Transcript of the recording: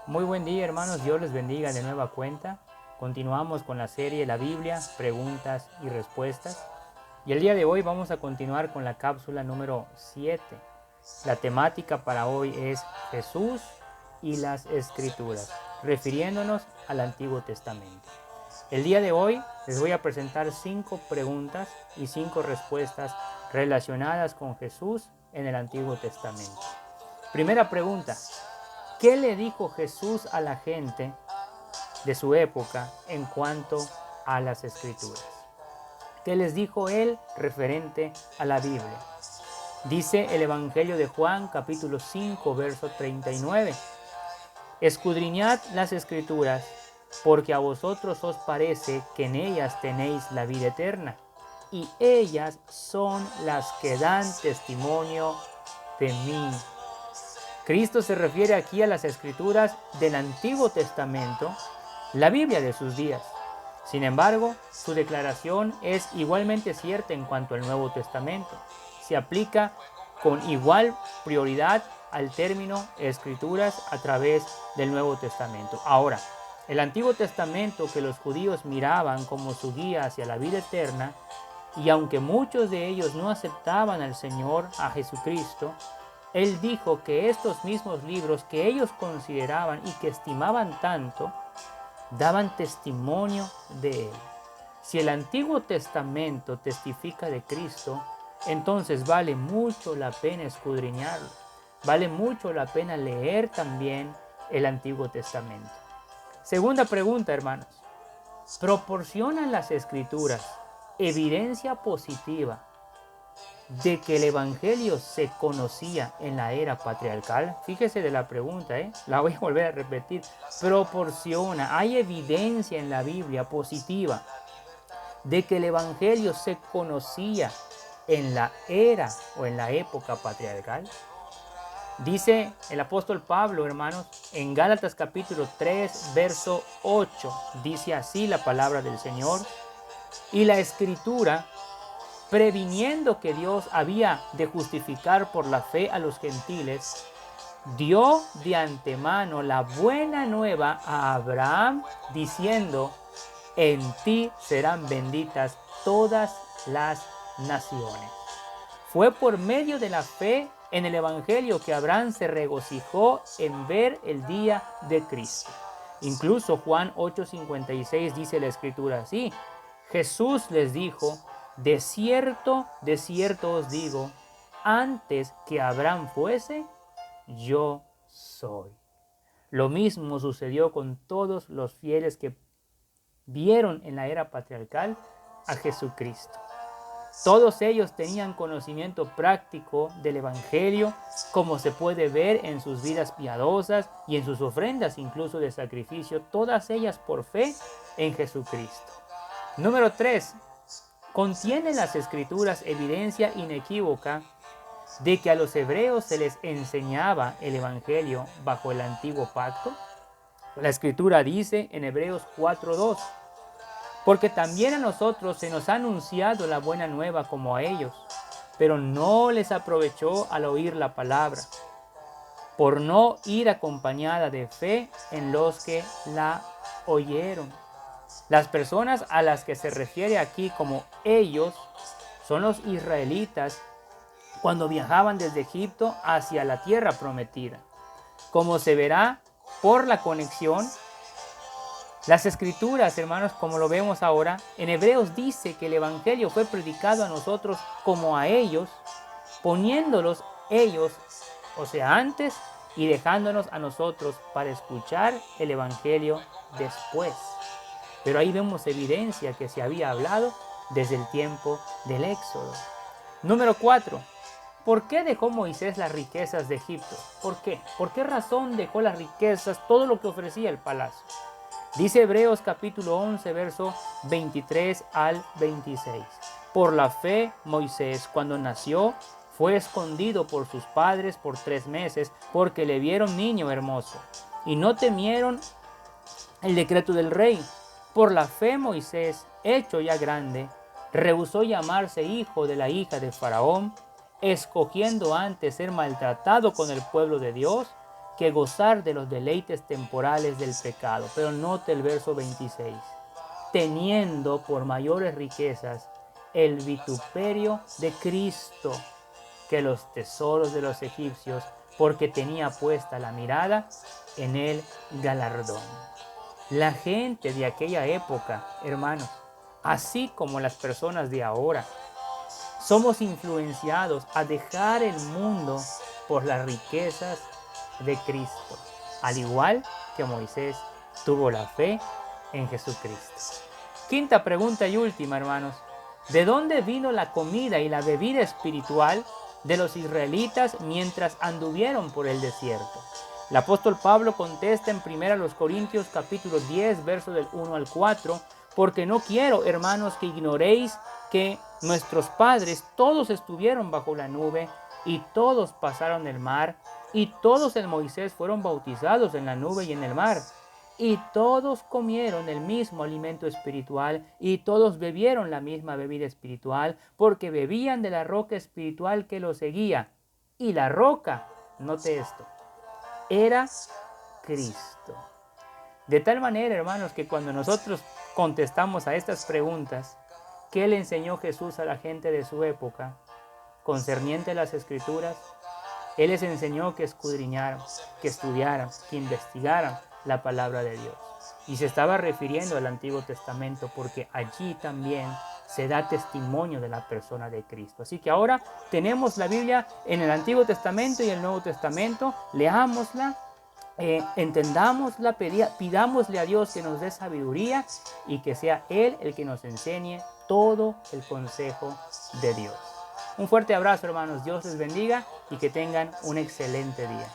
Muy buen día, hermanos, Dios les bendiga de nueva cuenta. Continuamos con la serie La Biblia, preguntas y respuestas. Y el día de hoy vamos a continuar con la cápsula número 7. La temática para hoy es Jesús y las Escrituras, refiriéndonos al Antiguo Testamento. El día de hoy les voy a presentar 5 preguntas y 5 respuestas relacionadas con Jesús en el Antiguo Testamento. Primera pregunta: ¿qué le dijo Jesús a la gente de su época en cuanto a las Escrituras? ¿Qué les dijo él referente a la Biblia? Dice el Evangelio de Juan, capítulo 5, verso 39. Escudriñad las Escrituras, porque a vosotros os parece que en ellas tenéis la vida eterna, y ellas son las que dan testimonio de mí. Cristo se refiere aquí a las Escrituras del Antiguo Testamento, la Biblia de sus días. Sin embargo, su declaración es igualmente cierta en cuanto al Nuevo Testamento. Se aplica con igual prioridad al término Escrituras a través del Nuevo Testamento. Ahora, el Antiguo Testamento, que los judíos miraban como su guía hacia la vida eterna, y aunque muchos de ellos no aceptaban al Señor, a Jesucristo, Él dijo que estos mismos libros que ellos consideraban y que estimaban tanto, daban testimonio de Él. Si el Antiguo Testamento testifica de Cristo, entonces vale mucho la pena escudriñarlo. Vale mucho la pena leer también el Antiguo Testamento. Segunda pregunta, hermanos. ¿Proporcionan las Escrituras evidencia positiva de que el Evangelio se conocía en la era patriarcal? Fíjese de la pregunta, la voy a volver a repetir. Proporciona, hay evidencia en la Biblia positiva de que el Evangelio se conocía en la era o en la época patriarcal. Dice el apóstol Pablo, hermanos, en Gálatas capítulo 3, verso 8, dice así la palabra del Señor: y la Escritura, previniendo que Dios había de justificar por la fe a los gentiles, dio de antemano la buena nueva a Abraham, diciendo: en ti serán benditas todas las naciones. Fue por medio de la fe en el Evangelio que Abraham se regocijó en ver el día de Cristo. Incluso Juan 8:56 dice la Escritura así: Jesús les dijo: de cierto os digo, antes que Abraham fuese, yo soy. Lo mismo sucedió con todos los fieles que vieron en la era patriarcal a Jesucristo. Todos ellos tenían conocimiento práctico del Evangelio, como se puede ver en sus vidas piadosas y en sus ofrendas incluso de sacrificio, todas ellas por fe en Jesucristo. Número 3. ¿Contienen las Escrituras evidencia inequívoca de que a los hebreos se les enseñaba el Evangelio bajo el antiguo pacto? La Escritura dice en Hebreos 4:2: porque también a nosotros se nos ha anunciado la buena nueva como a ellos, pero no les aprovechó al oír la palabra, por no ir acompañada de fe en los que la oyeron. Las personas a las que se refiere aquí como ellos son los israelitas cuando viajaban desde Egipto hacia la tierra prometida. Como se verá por la conexión, las Escrituras, hermanos, como lo vemos ahora, en Hebreos dice que el Evangelio fue predicado a nosotros como a ellos, poniéndolos ellos, o sea, antes, y dejándonos a nosotros para escuchar el Evangelio después. Pero ahí vemos evidencia que se había hablado desde el tiempo del Éxodo. Número 4. ¿Por qué dejó Moisés las riquezas de Egipto? ¿Por qué? ¿Por qué razón dejó las riquezas, todo lo que ofrecía el palacio? Dice Hebreos capítulo 11, verso 23 al 26. Por la fe, Moisés, cuando nació, fue escondido por sus padres por 3 meses, porque le vieron niño hermoso, y no temieron el decreto del rey. Por la fe, Moisés, hecho ya grande, rehusó llamarse hijo de la hija de Faraón, escogiendo antes ser maltratado con el pueblo de Dios que gozar de los deleites temporales del pecado. Pero note el verso 26. Teniendo por mayores riquezas el vituperio de Cristo que los tesoros de los egipcios, porque tenía puesta la mirada en el galardón. La gente de aquella época, hermanos, así como las personas de ahora, somos influenciados a dejar el mundo por las riquezas de Cristo, al igual que Moisés tuvo la fe en Jesucristo. Quinta pregunta y última, hermanos. ¿De dónde vino la comida y la bebida espiritual de los israelitas mientras anduvieron por el desierto? El apóstol Pablo contesta en 1 Corintios capítulo 10, verso del 1 al 4, porque no quiero, hermanos, que ignoréis que nuestros padres todos estuvieron bajo la nube y todos pasaron el mar y todos en Moisés fueron bautizados en la nube y en el mar. Y todos comieron el mismo alimento espiritual y todos bebieron la misma bebida espiritual, porque bebían de la roca espiritual que los seguía. Y la roca, note esto, era Cristo. De tal manera, hermanos, que cuando nosotros contestamos a estas preguntas, ¿qué le enseñó Jesús a la gente de su época concerniente a las Escrituras? Él les enseñó que escudriñaran, que estudiaran, que investigaran la palabra de Dios. Y se estaba refiriendo al Antiguo Testamento porque allí también se da testimonio de la persona de Cristo. Así que ahora tenemos la Biblia en el Antiguo Testamento y el Nuevo Testamento. Leámosla, entendámosla, pidámosle a Dios que nos dé sabiduría y que sea Él el que nos enseñe todo el consejo de Dios. Un fuerte abrazo, hermanos. Dios les bendiga y que tengan un excelente día.